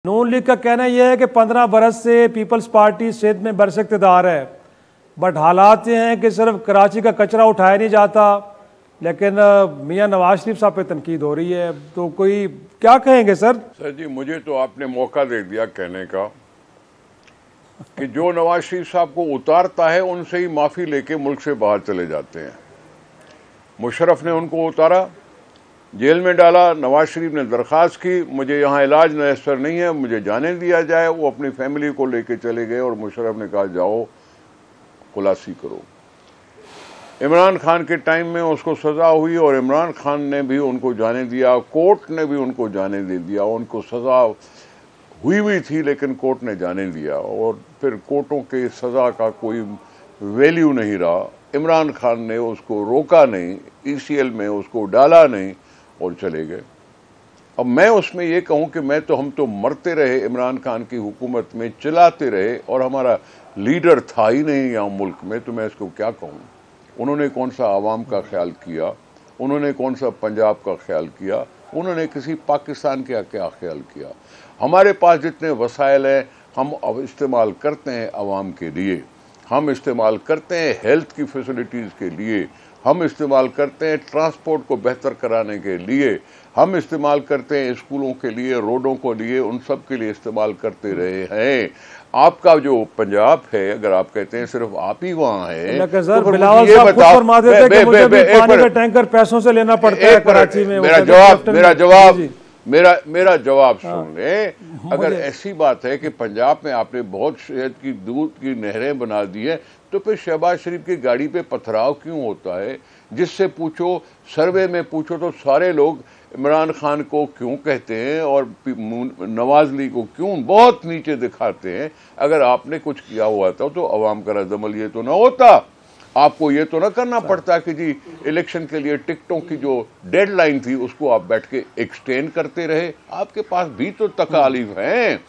नून league का कहना यह है कि 15 बरस से पीपल्स पार्टी सिंध में बरस इक़्तिदार है, बट हालात ये हैं कि सिर्फ कराची का कचरा उठाया नहीं जाता, लेकिन मियां नवाज शरीफ साहब पे तनकीद हो रही है। तो कोई क्या कहेंगे सर? सर जी, मुझे तो आपने मौका दे दिया कहने का कि जो नवाज शरीफ साहब को उतारता है उनसे ही माफ़ी लेके मुल्क से बाहर चले जाते हैं। मुशर्रफ ने उनको उतारा, जेल में डाला, नवाज शरीफ ने दरख्वास्त की मुझे यहाँ इलाज मैसर नहीं है, मुझे जाने दिया जाए। वो अपनी फैमिली को लेके चले गए और मुशर्रफ ने कहा जाओ खुलासी करो। इमरान खान के टाइम में उसको सज़ा हुई और इमरान खान ने भी उनको जाने दिया, कोर्ट ने भी उनको जाने दे दिया। उनको सज़ा हुई थी लेकिन कोर्ट ने जाने दिया और फिर कोर्टों के सज़ा का कोई वैल्यू नहीं रहा। इमरान खान ने उसको रोका नहीं, ECL में उसको डाला नहीं और चले गए। अब मैं उसमें ये कहूँ कि हम तो मरते रहे इमरान खान की हुकूमत में, चलाते रहे और हमारा लीडर था ही नहीं यहाँ मुल्क में, तो मैं इसको क्या कहूँ। उन्होंने कौन सा आवाम का ख्याल किया, उन्होंने कौन सा पंजाब का ख्याल किया, उन्होंने किसी पाकिस्तान का क्या ख्याल किया। हमारे पास जितने वसाइल हैं हम अब इस्तेमाल करते हैं आवाम के लिए, हम इस्तेमाल करते हैं हेल्थ की फैसिलिटीज़ के लिए, हम इस्तेमाल करते हैं ट्रांसपोर्ट को बेहतर कराने के लिए, हम इस्तेमाल करते हैं स्कूलों के लिए, रोडों को लिए, उन सब के लिए इस्तेमाल करते रहे हैं। आपका जो पंजाब है, अगर आप कहते हैं सिर्फ आप ही वहाँ हैं, तो फिर मुझे ये बताओ, पानी का टैंकर पैसों से लेना पड़ता है कराची में। मेरा जवाब सुन ले। अगर ऐसी बात है कि पंजाब में आपने बहुत शहद की दूध की नहरें बना दी है, तो फिर शहबाज शरीफ की गाड़ी पे पथराव क्यों होता है? जिससे पूछो, सर्वे में पूछो, तो सारे लोग इमरान खान को क्यों कहते हैं और नवाज लीग को क्यों बहुत नीचे दिखाते हैं। अगर आपने कुछ किया हुआ था तो अवाम का रद्दमल ये तो ना होता, आपको ये तो ना करना पड़ता कि जी इलेक्शन के लिए टिकटों की जो डेडलाइन थी उसको आप बैठ के एक्सटेंड करते रहे। आपके पास भी तो तकालीफ हैं।